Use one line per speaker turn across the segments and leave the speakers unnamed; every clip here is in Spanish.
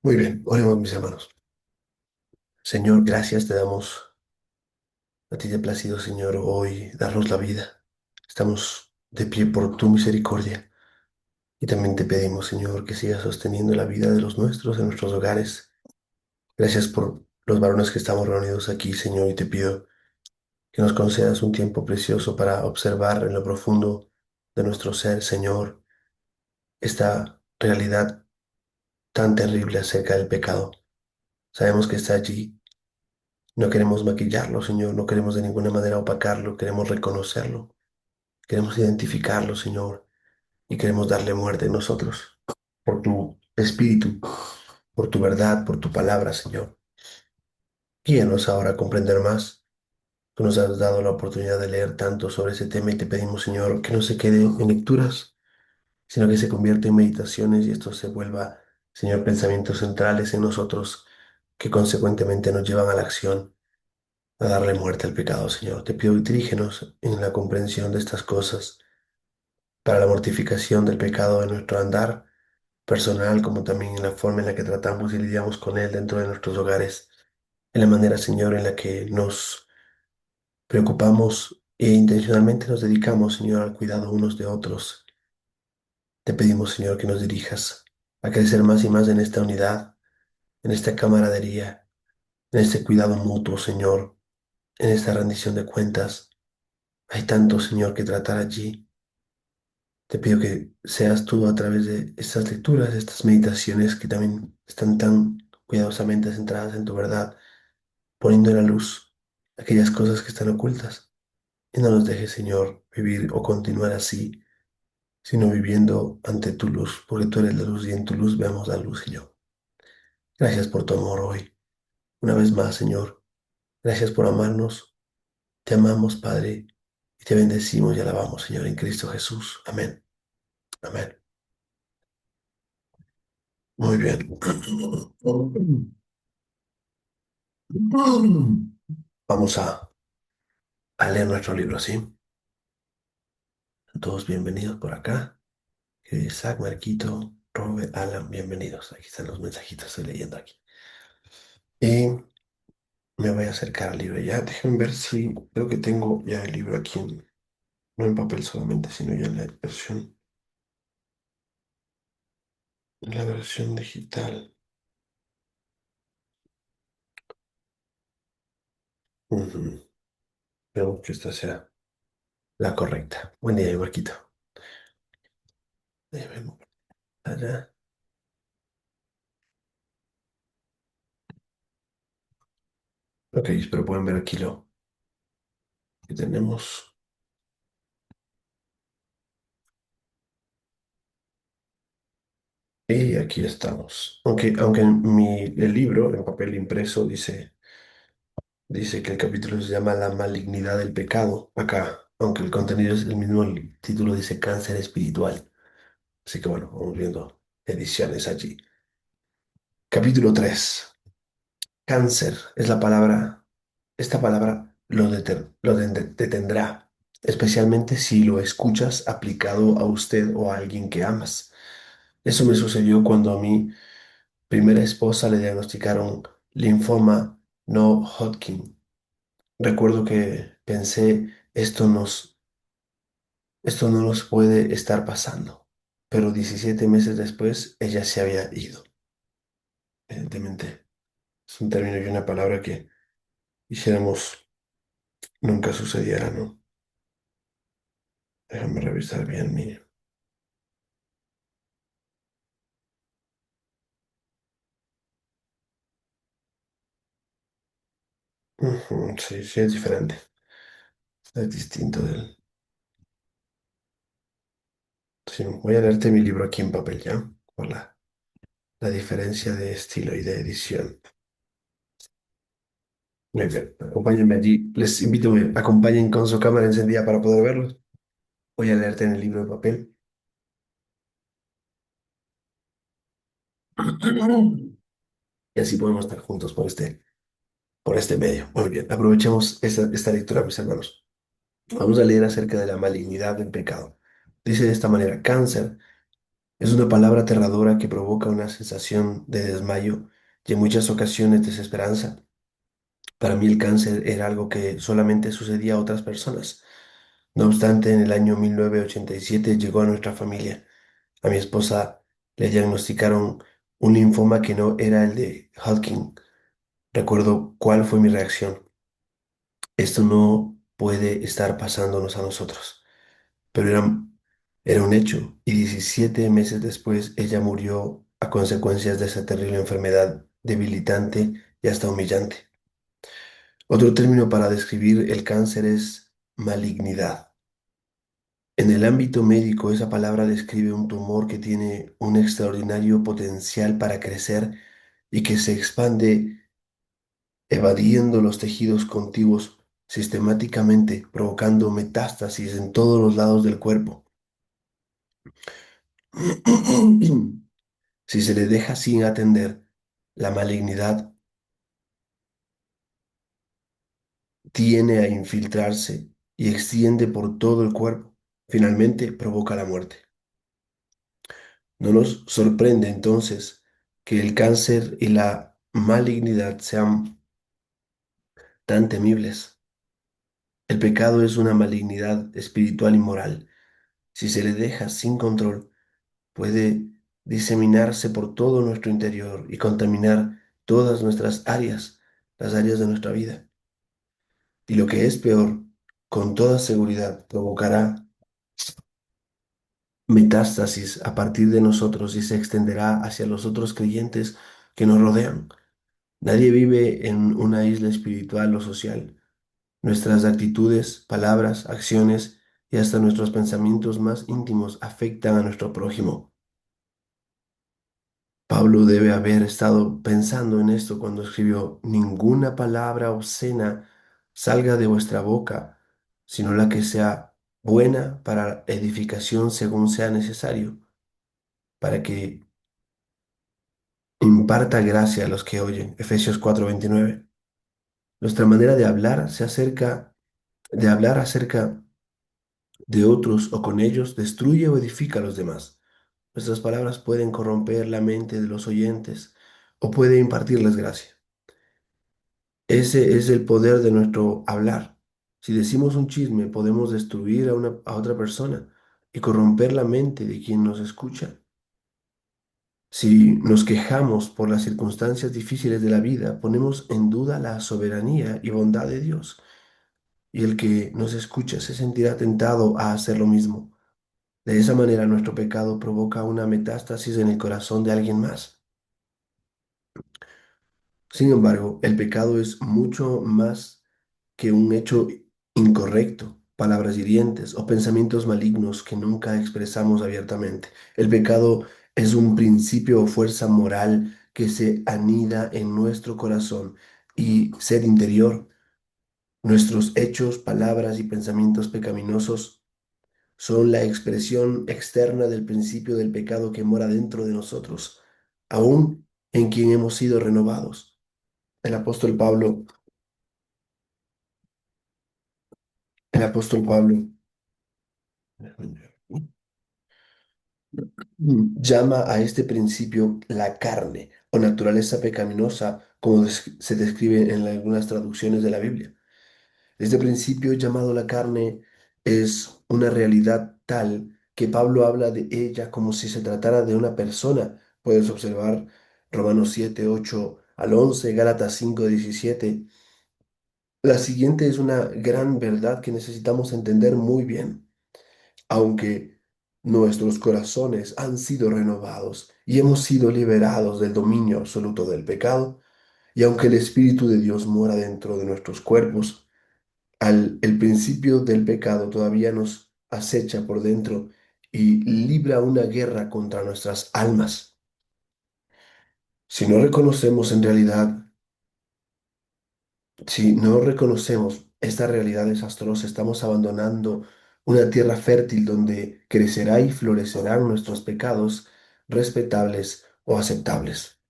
Muy bien, oremos mis hermanos. Señor, gracias te damos. A ti te ha placido, Señor, hoy darnos la vida. Estamos de pie por tu misericordia. Y también te pedimos, Señor, que sigas sosteniendo la vida de los nuestros en nuestros hogares. Gracias por los varones que estamos reunidos aquí, Señor, y te pido que nos concedas un tiempo precioso para observar en lo profundo de nuestro ser, Señor, esta realidad tan terrible acerca del pecado. Sabemos que está allí. No queremos maquillarlo, Señor, no queremos de ninguna manera opacarlo, queremos reconocerlo, queremos identificarlo, Señor, y queremos darle muerte en nosotros, por tu espíritu, por tu verdad, por tu palabra, Señor. Guíanos ahora a comprender más. Tú nos has dado la oportunidad de leer tanto sobre ese tema y te pedimos, Señor, que no se quede en lecturas, sino que se convierta en meditaciones y esto se vuelva, Señor, pensamientos centrales en nosotros que consecuentemente nos llevan a la acción, a darle muerte al pecado, Señor. Te pido, dirígenos en la comprensión de estas cosas para la mortificación del pecado en nuestro andar personal, como también en la forma en la que tratamos y lidiamos con él dentro de nuestros hogares, en la manera, Señor, en la que nos preocupamos e intencionalmente nos dedicamos, Señor, al cuidado unos de otros. Te pedimos, Señor, que nos dirijas a crecer más y más en esta unidad, en esta camaradería, en este cuidado mutuo, Señor, en esta rendición de cuentas. Hay tanto, Señor, que tratar allí. Te pido que seas tú a través de estas lecturas, estas meditaciones que también están tan cuidadosamente centradas en tu verdad, poniendo en la luz aquellas cosas que están ocultas. Y no nos dejes, Señor, vivir o continuar así, sino viviendo ante tu luz, porque tú eres la luz y en tu luz vemos la luz, Señor. Gracias por tu amor hoy. Una vez más, Señor, gracias por amarnos. Te amamos, Padre, y te bendecimos y alabamos, Señor, en Cristo Jesús. Amén. Amén. Muy bien. Vamos a leer nuestro libro, ¿sí? Todos bienvenidos por acá. Isaac, Marquito, Robert, Alan, bienvenidos. Aquí están los mensajitos, estoy leyendo aquí. Y me voy a acercar al libro ya. Déjenme ver si creo que tengo ya el libro aquí, no en papel solamente, sino ya en la versión digital. Ujú. Espero que esta sea la correcta. Buen día, Marquito. Déjame mover allá. Ok, espero pueden ver aquí lo que tenemos. Y aquí estamos. Aunque el libro, en papel impreso, dice que el capítulo se llama La malignidad del pecado. Acá, aunque el contenido es el mismo, el título dice cáncer espiritual. Así que bueno, vamos viendo ediciones allí. Capítulo 3. Cáncer es la palabra. Esta palabra detendrá, especialmente si lo escuchas aplicado a usted o a alguien que amas. Eso me sucedió cuando a mi primera esposa le diagnosticaron linfoma no Hodgkin. Recuerdo que pensé, esto no nos puede estar pasando. Pero 17 meses después, ella se había ido. Evidentemente, es un término y una palabra que quisiéramos nunca sucediera, ¿no? Déjame revisar bien mi... Ujú, sí, sí, es diferente. Es distinto del... Sí, voy a leerte mi libro aquí en papel, ¿ya? Por la diferencia de estilo y de edición. Muy bien, acompáñenme allí. Les invito a que acompañen con su cámara encendida para poder verlos. Voy a leerte en el libro de papel. Y así podemos estar juntos por este medio. Muy bien, aprovechemos esta lectura, mis hermanos. Vamos a leer acerca de la malignidad del pecado. Dice de esta manera, cáncer. Es una palabra aterradora que provoca una sensación de desmayo y en muchas ocasiones desesperanza. Para mí el cáncer era algo que solamente sucedía a otras personas. No obstante, en el año 1987 llegó a nuestra familia. A mi esposa le diagnosticaron un linfoma que no era el de Hodgkin. Recuerdo cuál fue mi reacción. Esto no puede estar pasándonos a nosotros. Pero era un hecho y 17 meses después ella murió a consecuencias de esa terrible enfermedad debilitante y hasta humillante. Otro término para describir el cáncer es malignidad. En el ámbito médico, esa palabra describe un tumor que tiene un extraordinario potencial para crecer y que se expande evadiendo los tejidos contiguos sistemáticamente, provocando metástasis en todos los lados del cuerpo. Si se le deja sin atender, la malignidad tiene a infiltrarse y extiende por todo el cuerpo. Finalmente provoca la muerte. No nos sorprende entonces que el cáncer y la malignidad sean tan temibles. El pecado es una malignidad espiritual y moral. Si se le deja sin control, puede diseminarse por todo nuestro interior y contaminar todas nuestras áreas, las áreas de nuestra vida. Y lo que es peor, con toda seguridad provocará metástasis a partir de nosotros y se extenderá hacia los otros creyentes que nos rodean. Nadie vive en una isla espiritual o social. Nuestras actitudes, palabras, acciones y hasta nuestros pensamientos más íntimos afectan a nuestro prójimo. Pablo debe haber estado pensando en esto cuando escribió, ninguna palabra obscena salga de vuestra boca, sino la que sea buena para edificación según sea necesario, para que imparta gracia a los que oyen. Efesios 4:29. Nuestra manera de hablar de hablar acerca de otros o con ellos, destruye o edifica a los demás. Nuestras palabras pueden corromper la mente de los oyentes o puede impartirles gracia. Ese es el poder de nuestro hablar. Si decimos un chisme, podemos destruir a otra persona y corromper la mente de quien nos escucha. Si nos quejamos por las circunstancias difíciles de la vida, ponemos en duda la soberanía y bondad de Dios, y el que nos escucha se sentirá tentado a hacer lo mismo. De esa manera, nuestro pecado provoca una metástasis en el corazón de alguien más. Sin embargo, el pecado es mucho más que un hecho incorrecto, palabras hirientes o pensamientos malignos que nunca expresamos abiertamente. El pecado es un principio o fuerza moral que se anida en nuestro corazón y ser interior. Nuestros hechos, palabras y pensamientos pecaminosos son la expresión externa del principio del pecado que mora dentro de nosotros, aún en quien hemos sido renovados. El apóstol Pablo, el apóstol Pablo llama a este principio la carne o naturaleza pecaminosa, como se describe en algunas traducciones de la Biblia. Este principio llamado la carne es una realidad tal que Pablo habla de ella como si se tratara de una persona. Puedes observar Romanos 7:8 al 11, Gálatas 5:17. La siguiente es una gran verdad que necesitamos entender muy bien. Aunque nuestros corazones han sido renovados y hemos sido liberados del dominio absoluto del pecado, y aunque el Espíritu de Dios mora dentro de nuestros cuerpos, el principio del pecado todavía nos acecha por dentro y libra una guerra contra nuestras almas. Si no reconocemos en realidad, si no reconocemos esta realidad desastrosa, estamos abandonando una tierra fértil donde crecerá y florecerán nuestros pecados respetables o aceptables.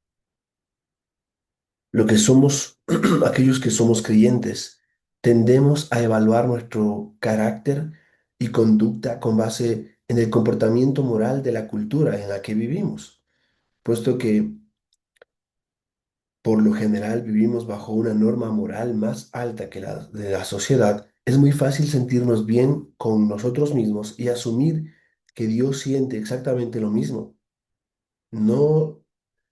Lo que somos, aquellos que somos creyentes, tendemos a evaluar nuestro carácter y conducta con base en el comportamiento moral de la cultura en la que vivimos, puesto que por lo general vivimos bajo una norma moral más alta que la de la sociedad. Es muy fácil sentirnos bien con nosotros mismos y asumir que Dios siente exactamente lo mismo. No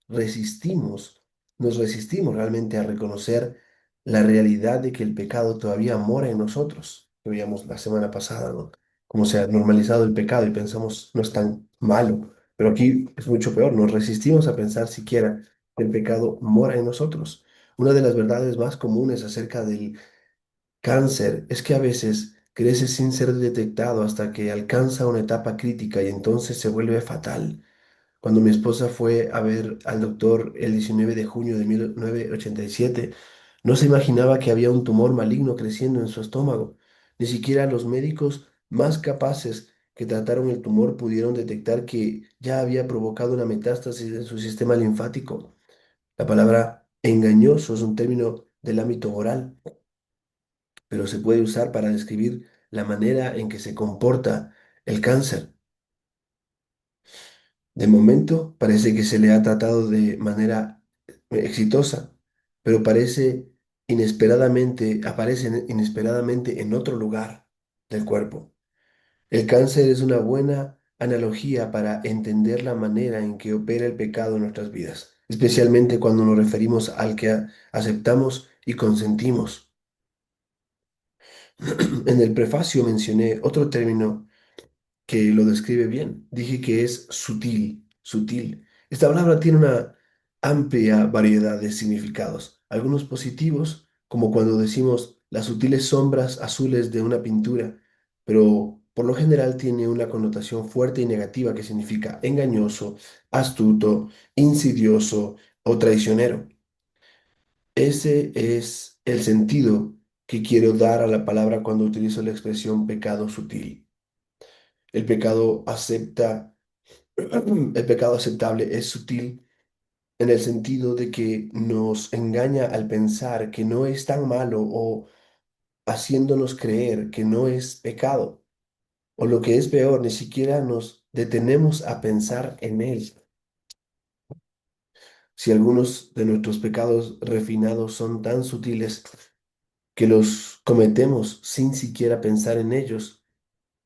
resistimos, nos resistimos realmente a reconocer la realidad de que el pecado todavía mora en nosotros. Lo veíamos la semana pasada, ¿no? Cómo se ha normalizado el pecado y pensamos no es tan malo. Pero aquí es mucho peor, nos resistimos a pensar siquiera que el pecado mora en nosotros. Una de las verdades más comunes acerca del cáncer es que a veces crece sin ser detectado hasta que alcanza una etapa crítica y entonces se vuelve fatal. Cuando mi esposa fue a ver al doctor el 19 de junio de 1987, no se imaginaba que había un tumor maligno creciendo en su estómago. Ni siquiera los médicos más capaces que trataron el tumor pudieron detectar que ya había provocado una metástasis en su sistema linfático. La palabra engañoso es un término del ámbito oral, pero se puede usar para describir la manera en que se comporta el cáncer. De momento parece que se le ha tratado de manera exitosa, pero aparece inesperadamente en otro lugar del cuerpo. El cáncer es una buena analogía para entender la manera en que opera el pecado en nuestras vidas, especialmente cuando nos referimos al que aceptamos y consentimos. En el prefacio mencioné otro término que lo describe bien. Dije que es sutil, sutil. Esta palabra tiene una amplia variedad de significados, algunos positivos, como cuando decimos las sutiles sombras azules de una pintura, pero por lo general tiene una connotación fuerte y negativa que significa engañoso, astuto, insidioso o traicionero. Ese es el sentido que quiero dar a la palabra cuando utilizo la expresión pecado sutil. El pecado acepta, el pecado aceptable es sutil en el sentido de que nos engaña al pensar que no es tan malo o haciéndonos creer que no es pecado. O lo que es peor, ni siquiera nos detenemos a pensar en él. Si algunos de nuestros pecados refinados son tan sutiles que los cometemos sin siquiera pensar en ellos,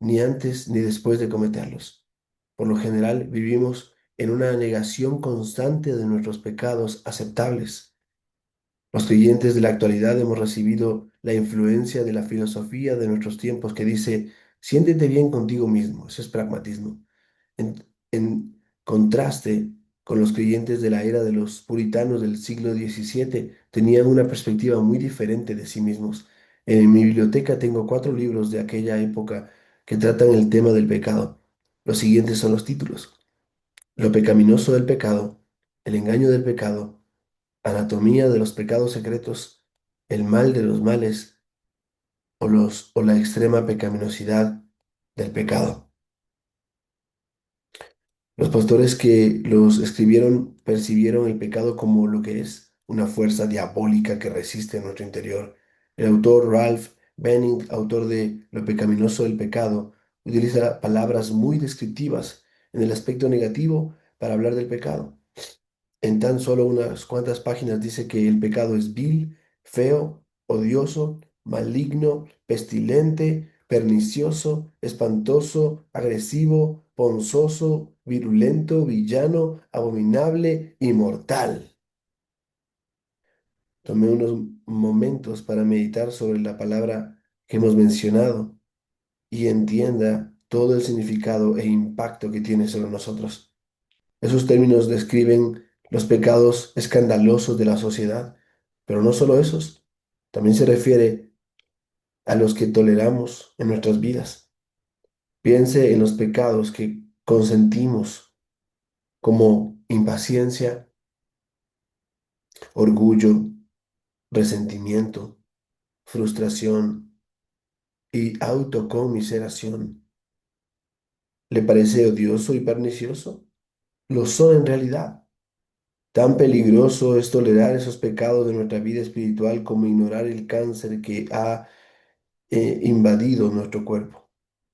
ni antes ni después de cometerlos. Por lo general, vivimos en una negación constante de nuestros pecados aceptables. Los creyentes de la actualidad hemos recibido la influencia de la filosofía de nuestros tiempos que dice, siéntete bien contigo mismo. Eso es pragmatismo. En contraste con los creyentes de la era de los puritanos del siglo XVII, tenían una perspectiva muy diferente de sí mismos. En mi biblioteca tengo 4 libros de aquella época que tratan el tema del pecado. Los siguientes son los títulos: Lo pecaminoso del pecado, El engaño del pecado, Anatomía de los pecados secretos, El mal de los males o la extrema pecaminosidad del pecado. Los pastores que los escribieron percibieron el pecado como lo que es, una fuerza diabólica que resiste en nuestro interior. El autor Ralph Benning, autor de Lo pecaminoso del pecado, utiliza palabras muy descriptivas en el aspecto negativo para hablar del pecado. En tan solo unas cuantas páginas dice que el pecado es vil, feo, odioso, maligno, pestilente, pernicioso, espantoso, agresivo, ponzoso, virulento, villano, abominable y mortal. Tomé unos momentos para meditar sobre la palabra que hemos mencionado y entienda todo el significado e impacto que tiene sobre nosotros. Esos términos describen los pecados escandalosos de la sociedad, pero no solo esos, también se refiere a los que toleramos en nuestras vidas. Piense en los pecados que consentimos, como impaciencia, orgullo, resentimiento, frustración y autocomiseración. ¿Le parece odioso y pernicioso? Lo son en realidad. Tan peligroso es tolerar esos pecados de nuestra vida espiritual como ignorar el cáncer que ha invadido nuestro cuerpo.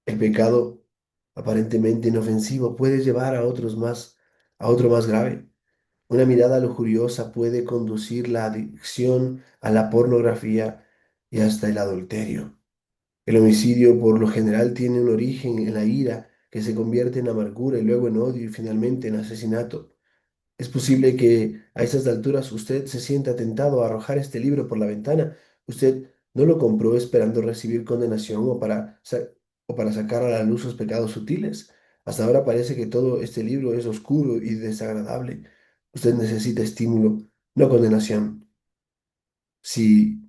El pecado aparentemente inofensivo puede llevar a otro más grave. Una mirada lujuriosa puede conducir la adicción a la pornografía y hasta el adulterio. El homicidio por lo general tiene un origen en la ira que se convierte en amargura y luego en odio y finalmente en asesinato. Es posible que a estas alturas usted se sienta tentado a arrojar este libro por la ventana. Usted no lo compró esperando recibir condenación o para sacar a la luz sus pecados sutiles. Hasta ahora parece que todo este libro es oscuro y desagradable. Usted necesita estímulo, no condenación. Si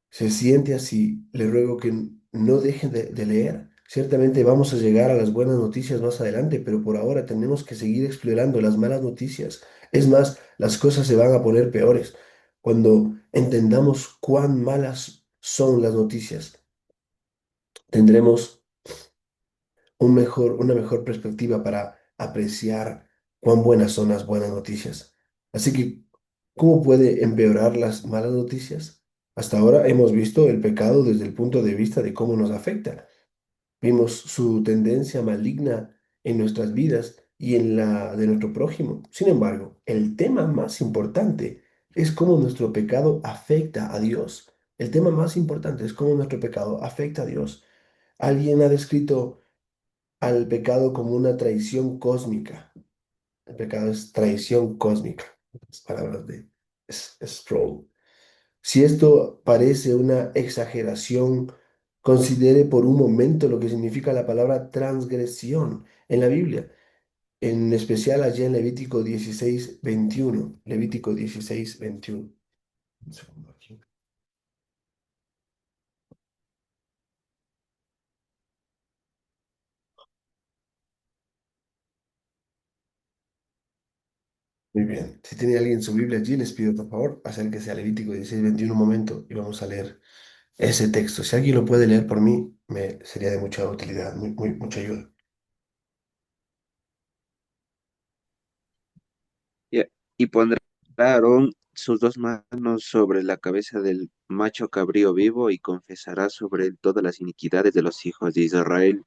se siente así, le ruego que no dejen de leer. Ciertamente vamos a llegar a las buenas noticias más adelante, pero por ahora tenemos que seguir explorando las malas noticias. Es más, las cosas se van a poner peores cuando entendamos cuán malas son las noticias. Tendremos una mejor perspectiva para apreciar cuán buenas son las buenas noticias. Así que, ¿cómo puede empeorar las malas noticias? Hasta ahora hemos visto el pecado desde el punto de vista de cómo nos afecta. Vimos su tendencia maligna en nuestras vidas y en la de nuestro prójimo. Sin embargo, el tema más importante es cómo nuestro pecado afecta a Dios. El tema más importante es cómo nuestro pecado afecta a Dios. Alguien ha descrito al pecado como una traición cósmica. El pecado es traición cósmica. Las palabras de Sproul. Si esto parece una exageración, considere por un momento lo que significa la palabra transgresión en la Biblia, en especial allá en Levítico 16:21. Levítico 16:21. Un segundo aquí. Muy bien. Si tiene alguien su Biblia allí, les pido por favor acérquese a Levítico 16:21 un momento y vamos a leer ese texto. Si alguien lo puede leer por mí, me sería de mucha utilidad, mucha ayuda.
Y y pondrá Aarón sus dos manos sobre la cabeza del macho cabrío vivo y confesará sobre él todas las iniquidades de los hijos de Israel,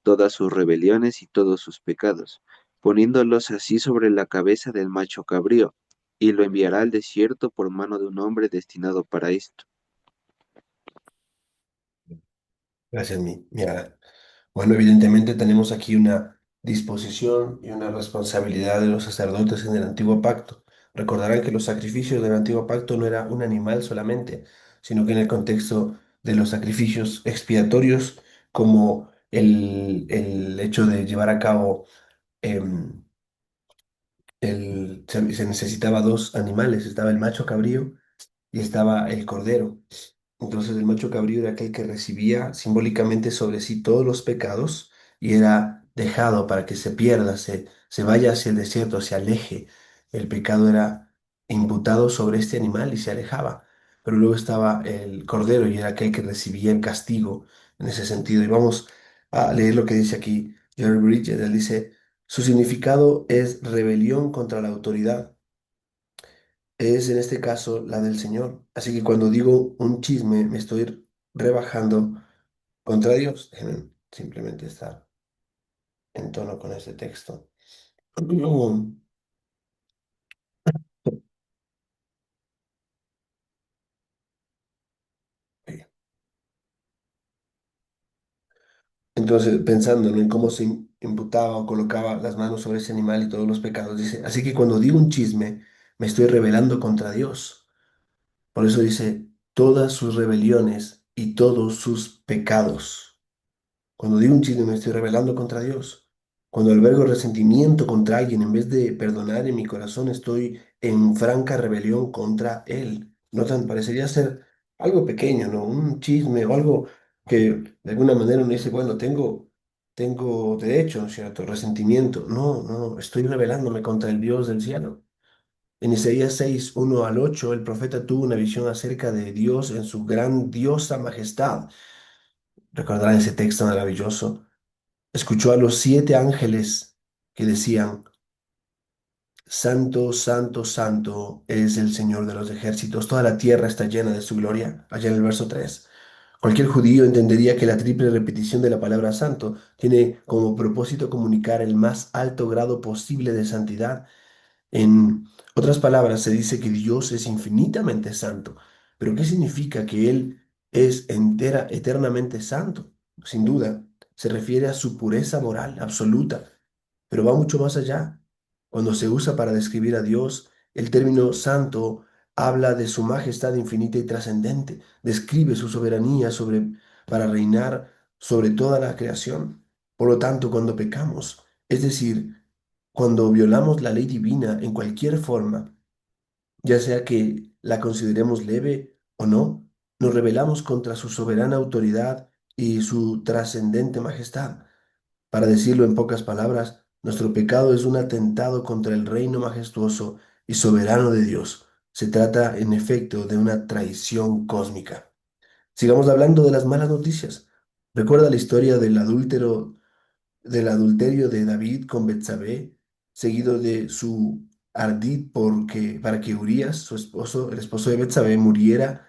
todas sus rebeliones y todos sus pecados, poniéndolos así sobre la cabeza del macho cabrío, y lo enviará al desierto por mano de un hombre destinado para esto.
Gracias, mi Ara. Bueno, evidentemente tenemos aquí una disposición y una responsabilidad de los sacerdotes en el antiguo pacto. Recordarán que los sacrificios del antiguo pacto no era un animal solamente, sino que en el contexto de los sacrificios expiatorios, como el hecho de llevar a cabo, em, se necesitaba dos animales, estaba el macho cabrío y estaba el cordero. Entonces el macho cabrío era aquel que recibía simbólicamente sobre sí todos los pecados y era dejado para que se pierda, se vaya hacia el desierto, se aleje. El pecado era imputado sobre este animal y se alejaba. Pero luego estaba el cordero y era aquel que recibía el castigo en ese sentido. Y vamos a leer lo que dice aquí Jerry Bridges. Él dice, su significado es rebelión contra la autoridad, es en este caso la del Señor. Así que cuando digo un chisme, me estoy rebajando contra Dios. Déjenme simplemente estar en tono con este texto. Entonces, pensando, ¿no?, en cómo se imputaba o colocaba las manos sobre ese animal y todos los pecados, dice, así que cuando digo un chisme, me estoy rebelando contra Dios. Por eso dice, todas sus rebeliones y todos sus pecados. Cuando digo un chisme me estoy rebelando contra Dios. Cuando albergo resentimiento contra alguien, en vez de perdonar en mi corazón, estoy en franca rebelión contra Él. Notan, parecería ser algo pequeño, ¿no? Un chisme o algo que de alguna manera uno dice, bueno, tengo derecho, ¿no es cierto? Resentimiento. No, no, estoy rebelándome contra el Dios del cielo. En Isaías 6:1 al 8, el profeta tuvo una visión acerca de Dios en su grandiosa majestad. Recordarán ese texto maravilloso. Escuchó a los 7 ángeles que decían, Santo, Santo, Santo es el Señor de los ejércitos, toda la tierra está llena de su gloria, allá en el verso 3. Cualquier judío entendería que la triple repetición de la palabra santo tiene como propósito comunicar el más alto grado posible de santidad. En otras palabras, se dice que Dios es infinitamente santo. Pero ¿qué significa que Él es eternamente santo? Sin duda, se refiere a su pureza moral absoluta, pero va mucho más allá. Cuando se usa para describir a Dios, el término santo habla de su majestad infinita y trascendente, describe su soberanía para reinar sobre toda la creación. Por lo tanto, cuando pecamos, es decir, cuando violamos la ley divina en cualquier forma, ya sea que la consideremos leve o no, nos rebelamos contra su soberana autoridad y su trascendente majestad. Para decirlo en pocas palabras, nuestro pecado es un atentado contra el reino majestuoso y soberano de Dios. Se trata, en efecto, de una traición cósmica. Sigamos hablando de las malas noticias. Recuerda la historia del adulterio de David con Betsabé, seguido de su ardid para que Urías, su esposo, el esposo de Betsabé, muriera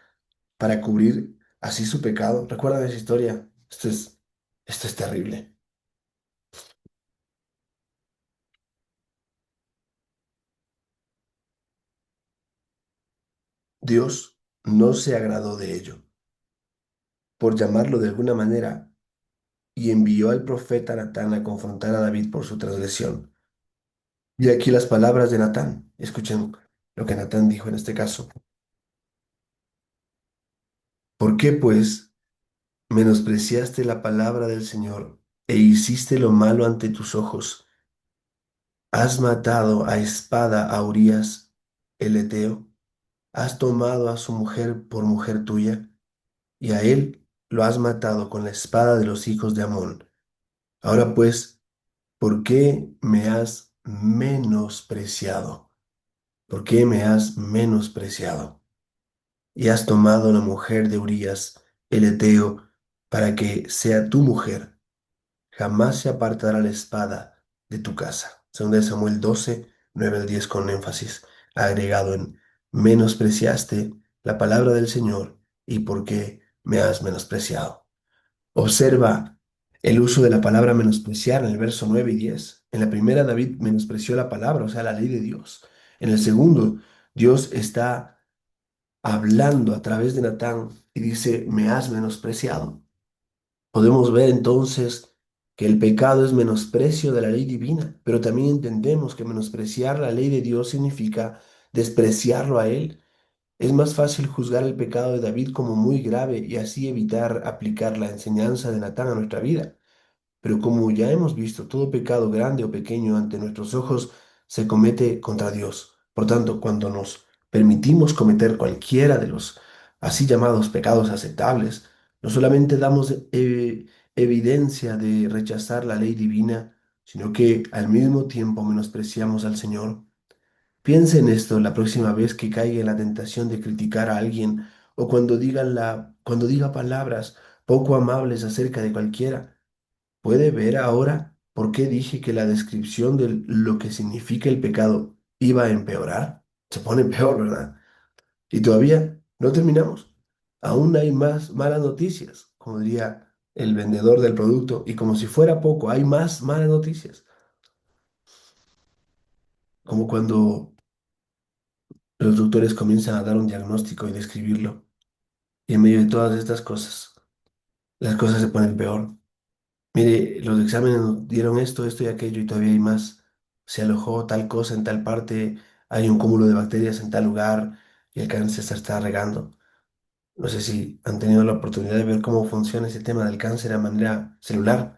para cubrir así su pecado. ¿Recuerdan esa historia? Esto es terrible. Dios no se agradó de ello, por llamarlo de alguna manera, y envió al profeta Natán a confrontar a David por su transgresión. Y aquí las palabras de Natán. Escuchen lo que Natán dijo en este caso. ¿Por qué, pues, menospreciaste la palabra del Señor e hiciste lo malo ante tus ojos? ¿Has matado a espada a Urías el Eteo? ¿Has tomado a su mujer por mujer tuya? Y a él lo has matado con la espada de los hijos de Amón. Ahora pues, ¿por qué me has menospreciado? ¿Por qué me has menospreciado? Y has tomado la mujer de Urías el Eteo para que sea tu mujer. Jamás se apartará la espada de tu casa. Segunda de Samuel 12, 9 al 10 con énfasis, agregado en menospreciaste la palabra del Señor y por qué me has menospreciado. Observa el uso de la palabra menospreciar en el verso 9 y 10. En la primera, David menospreció la palabra, o sea, la ley de Dios. En el segundo, Dios está hablando a través de Natán y dice, me has menospreciado. Podemos ver entonces que el pecado es menosprecio de la ley divina, pero también entendemos que menospreciar la ley de Dios significa despreciarlo a Él. Es más fácil juzgar el pecado de David como muy grave y así evitar aplicar la enseñanza de Natán a nuestra vida. Pero como ya hemos visto, todo pecado grande o pequeño ante nuestros ojos se comete contra Dios. Por tanto, cuando nos permitimos cometer cualquiera de los así llamados pecados aceptables, no solamente damos evidencia de rechazar la ley divina, sino que al mismo tiempo menospreciamos al Señor. Piense en esto la próxima vez que caiga en la tentación de criticar a alguien o cuando diga palabras poco amables acerca de cualquiera. ¿Puede ver ahora por qué dije que la descripción de lo que significa el pecado iba a empeorar? Se pone peor, ¿verdad? Y todavía no terminamos. Aún hay más malas noticias, como diría el vendedor del producto. Y como si fuera poco, hay más malas noticias. Como cuando los doctores comienzan a dar un diagnóstico y describirlo. Y en medio de todas estas cosas, las cosas se ponen peor. Mire, los exámenes nos dieron esto, esto y aquello y todavía hay más. Se alojó tal cosa en tal parte, hay un cúmulo de bacterias en tal lugar y el cáncer se está regando. No sé si han tenido la oportunidad de ver cómo funciona ese tema del cáncer a manera celular,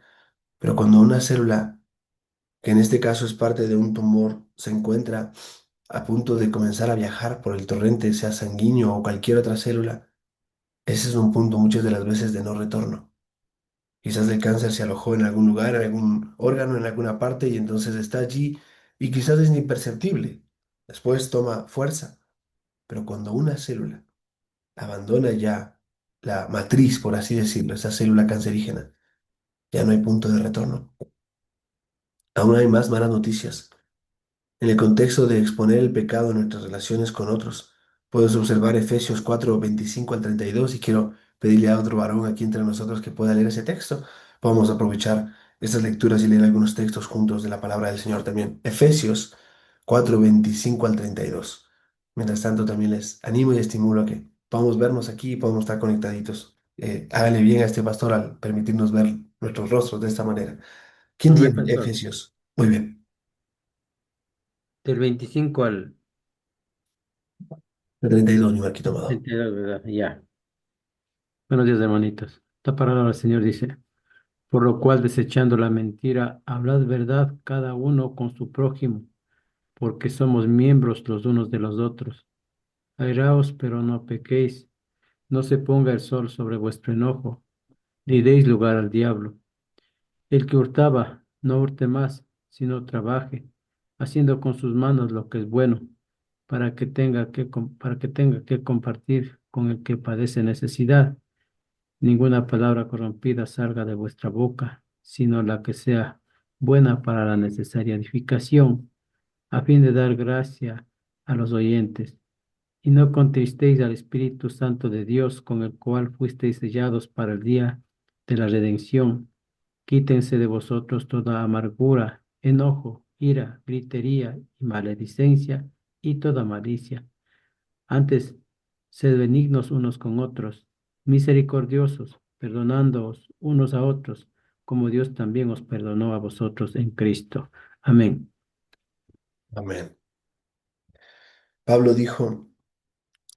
pero cuando una célula, que en este caso es parte de un tumor, se encuentra a punto de comenzar a viajar por el torrente, sea sanguíneo o cualquier otra célula, ese es un punto muchas de las veces de no retorno. Quizás el cáncer se alojó en algún lugar, en algún órgano, en alguna parte y entonces está allí y quizás es imperceptible. Después toma fuerza, pero cuando una célula abandona ya la matriz, por así decirlo, esa célula cancerígena, ya no hay punto de retorno. Aún hay más malas noticias. En el contexto de exponer el pecado en nuestras relaciones con otros, puedes observar Efesios 4 25 al 32 y quiero pedirle a otro varón aquí entre nosotros que pueda leer ese texto. Podemos aprovechar estas lecturas y leer algunos textos juntos de la palabra del Señor también. Efesios 4:25 al 32. Mientras tanto, también les animo y estimulo a que podamos vernos aquí y podamos estar conectaditos. Háganle bien a este pastor al permitirnos ver nuestros rostros de esta manera. ¿Quién
Amén,
tiene
pastor.
Efesios? Muy bien.
Del 25 al
El 32, mi marquito amado.
32, ¿verdad? Ya. Buenos días, hermanitos. La palabra del Señor dice, por lo cual, desechando la mentira, hablad verdad cada uno con su prójimo, porque somos miembros los unos de los otros. Airaos, pero no pequéis, no se ponga el sol sobre vuestro enojo, ni deis lugar al diablo. El que hurtaba, no hurte más, sino trabaje, haciendo con sus manos lo que es bueno, para que tenga que compartir con el que padece necesidad. Ninguna palabra corrompida salga de vuestra boca, sino la que sea buena para la necesaria edificación, a fin de dar gracia a los oyentes. Y no contristéis al Espíritu Santo de Dios, con el cual fuisteis sellados para el día de la redención. Quítense de vosotros toda amargura, enojo, ira, gritería y maledicencia y toda malicia. Antes, sed benignos unos con otros, misericordiosos, perdonándoos unos a otros, como Dios también os perdonó a vosotros en Cristo. Amén.
Amén. Pablo dijo,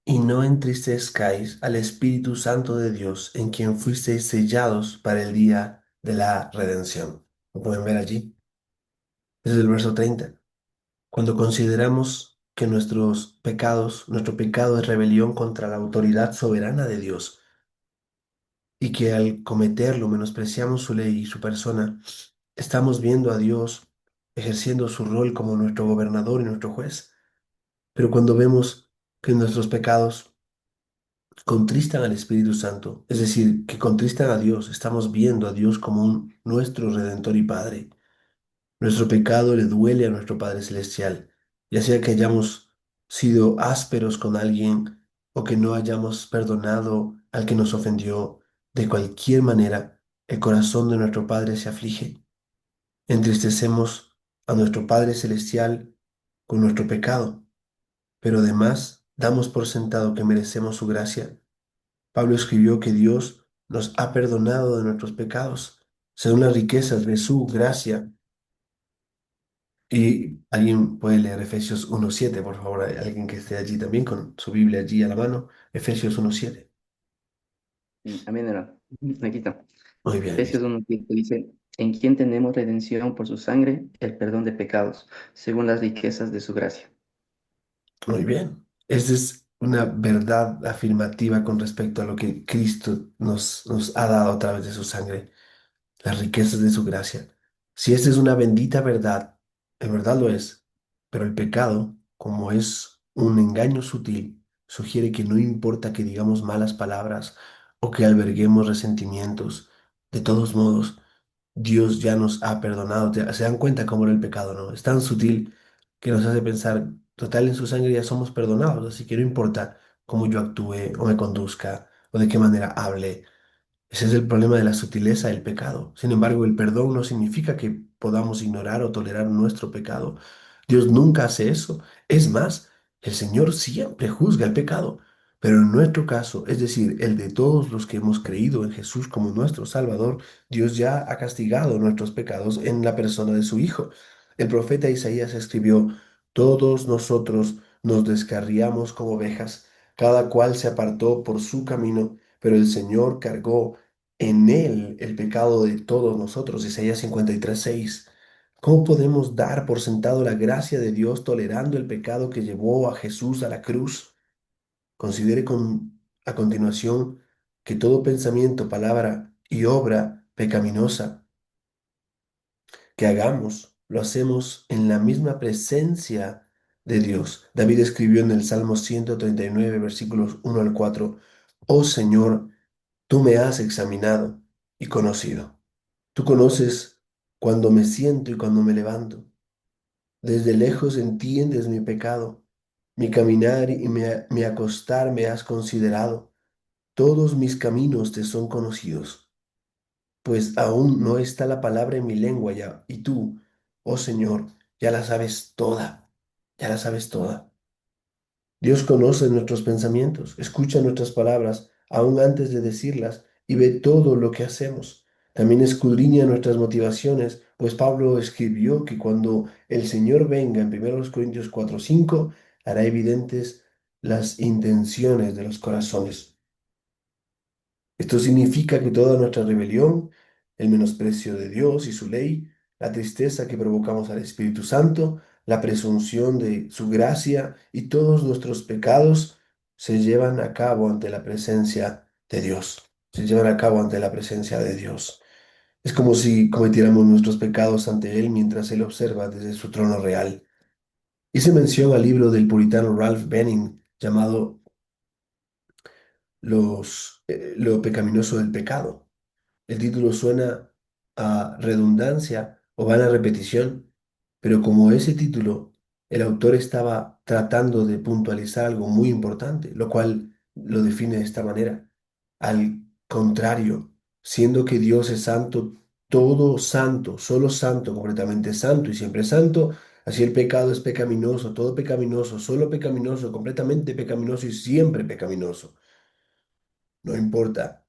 y no entristezcáis al Espíritu Santo de Dios, en quien fuisteis sellados para el día de la redención. ¿Lo pueden ver allí? Ese es el verso 30. Cuando consideramos que nuestro pecado es rebelión contra la autoridad soberana de Dios y que al cometerlo menospreciamos su ley y su persona, estamos viendo a Dios ejerciendo su rol como nuestro gobernador y nuestro juez. Pero cuando vemos que nuestros pecados contristan al Espíritu Santo, es decir, que contristan a Dios, estamos viendo a Dios como nuestro Redentor y Padre. Nuestro pecado le duele a nuestro Padre Celestial, ya sea que hayamos sido ásperos con alguien o que no hayamos perdonado al que nos ofendió. De cualquier manera, el corazón de nuestro Padre se aflige. Entristecemos a nuestro Padre Celestial con nuestro pecado, pero además damos por sentado que merecemos su gracia. Pablo escribió que Dios nos ha perdonado de nuestros pecados, según las riquezas de su gracia. Y alguien puede leer Efesios 1:7, por favor, hay alguien que esté allí también con su Biblia allí a la mano. Efesios 1:7.
Amén, hermano. Aquí está.
Muy bien,
Efesios 1:15 dice, en quien tenemos redención por su sangre, el perdón de pecados, según las riquezas de su gracia.
muy bien. Esta es una verdad afirmativa con respecto a lo que Cristo nos ha dado a través de su sangre, las riquezas de su gracia. Si esta es una bendita verdad, en verdad lo es, pero el pecado, como es un engaño sutil, sugiere que no importa que digamos malas palabras o que alberguemos resentimientos, de todos modos, Dios ya nos ha perdonado. Se dan cuenta cómo era el pecado, ¿no? Es tan sutil que nos hace pensar, total, en su sangre ya somos perdonados, así que no importa cómo yo actúe o me conduzca o de qué manera hable. Ese es el problema de la sutileza del pecado. Sin embargo, el perdón no significa que podamos ignorar o tolerar nuestro pecado. Dios nunca hace eso. Es más, el Señor siempre juzga el pecado. Pero en nuestro caso, es decir, el de todos los que hemos creído en Jesús como nuestro Salvador, Dios ya ha castigado nuestros pecados en la persona de su Hijo. El profeta Isaías escribió, todos nosotros nos descarriamos como ovejas, cada cual se apartó por su camino, pero el Señor cargó en él el pecado de todos nosotros. Isaías 53:6. ¿Cómo podemos dar por sentado la gracia de Dios tolerando el pecado que llevó a Jesús a la cruz? Considere a continuación que todo pensamiento, palabra y obra pecaminosa que hagamos, lo hacemos en la misma presencia de Dios. David escribió en el Salmo 139, versículos 1 al 4, oh Señor, tú me has examinado y conocido. Tú conoces cuando me siento y cuando me levanto. Desde lejos entiendes mi pecado. Mi caminar y mi acostar me has considerado. todos mis caminos te son conocidos, pues aún no está la palabra en mi lengua ya, y tú, oh Señor, ya la sabes toda, ya la sabes toda. Dios conoce nuestros pensamientos, escucha nuestras palabras aún antes de decirlas y ve todo lo que hacemos. También escudriña nuestras motivaciones, pues Pablo escribió que cuando el Señor venga en 1 Corintios 4:5, hará evidentes las intenciones de los corazones. Esto significa que toda nuestra rebelión, el menosprecio de Dios y su ley, la tristeza que provocamos al Espíritu Santo, la presunción de su gracia y todos nuestros pecados se llevan a cabo ante la presencia de Dios. Se llevan a cabo ante la presencia de Dios. Es como si cometiéramos nuestros pecados ante Él mientras Él observa desde su trono real. Hice mención al libro del puritano Ralph Benning llamado Lo pecaminoso del pecado. El título suena a redundancia o vana repetición, pero como ese título, el autor estaba tratando de puntualizar algo muy importante, lo cual lo define de esta manera. Al contrario, siendo que Dios es santo, todo santo, solo santo, completamente santo y siempre santo, así el pecado es pecaminoso, todo pecaminoso, solo pecaminoso, completamente pecaminoso y siempre pecaminoso. No importa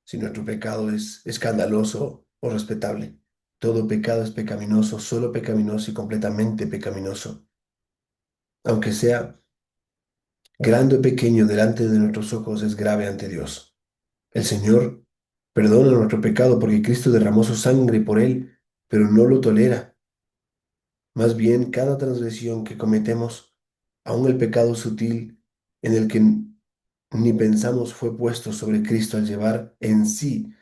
si nuestro pecado es escandaloso o respetable. Todo pecado es pecaminoso, solo pecaminoso y completamente pecaminoso. Aunque sea grande o pequeño delante de nuestros ojos, es grave ante Dios. El Señor perdona nuestro pecado porque Cristo derramó su sangre por él, pero no lo tolera. Más bien, cada transgresión que cometemos, aun el pecado sutil en el que ni pensamos, fue puesto sobre Cristo al llevar en sí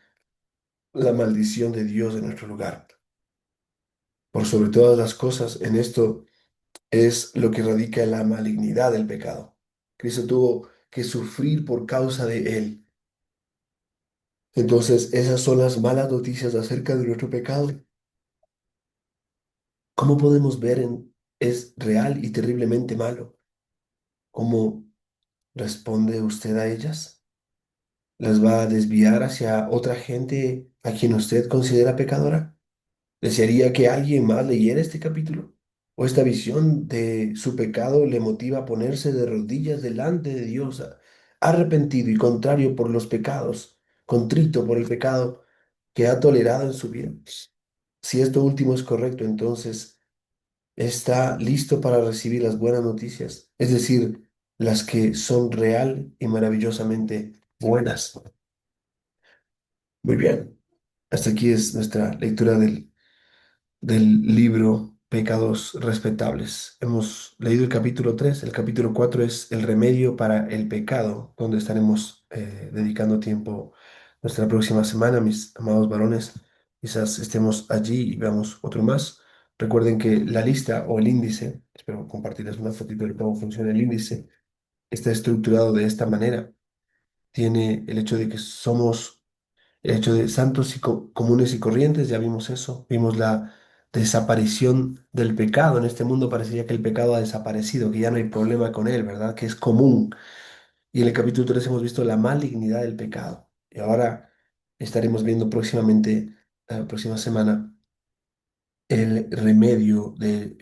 la maldición de Dios en nuestro lugar. Por sobre todas las cosas, en esto es lo que radica en la malignidad del pecado. Cristo tuvo que sufrir por causa de él. Entonces, esas son las malas noticias acerca de nuestro pecado. ¿Cómo podemos ver es real y terriblemente malo? ¿Cómo responde usted a ellas? ¿Las va a desviar hacia otra gente a quien usted considera pecadora? ¿Desearía que alguien más leyera este capítulo? ¿O esta visión de su pecado le motiva a ponerse de rodillas delante de Dios, arrepentido y contrario por los pecados, contrito por el pecado que ha tolerado en su vida? Si esto último es correcto, entonces está listo para recibir las buenas noticias, es decir, las que son real y maravillosamente buenas. Muy bien, hasta aquí es nuestra lectura del libro Pecados Respetables. Hemos leído el capítulo 3. El capítulo 4 es el remedio para el pecado, donde estaremos dedicando tiempo nuestra próxima semana, mis amados varones. Quizás estemos allí y veamos otro más. Recuerden que la lista o el índice, espero compartirles una fotito de cómo funciona el índice, está estructurado de esta manera. Tiene el hecho de que somos el hecho de santos y comunes y corrientes, ya vimos eso, vimos la desaparición del pecado. En este mundo parecería que el pecado ha desaparecido, que ya no hay problema con él, ¿verdad? Que es común. Y en el capítulo 3 hemos visto la malignidad del pecado. Y ahora estaremos viendo próximamente, la próxima semana, el remedio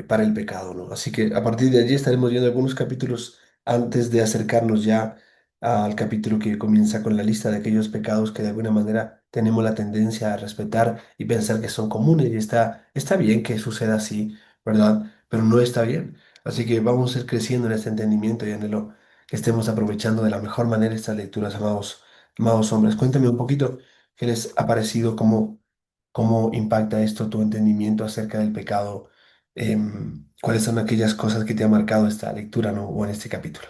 para el pecado, ¿no? Así que a partir de allí estaremos viendo algunos capítulos antes de acercarnos ya al capítulo que comienza con la lista de aquellos pecados que de alguna manera tenemos la tendencia a respetar y pensar que son comunes. Y está bien que suceda así, ¿verdad? Pero no está bien. Así que vamos a ir creciendo en este entendimiento y anhelo que estemos aprovechando de la mejor manera estas lecturas, amados hombres. Cuéntame un poquito qué les ha parecido, cómo impacta esto tu entendimiento acerca del pecado. ¿Cuáles son aquellas cosas que te ha marcado esta lectura, ¿no? O en este capítulo?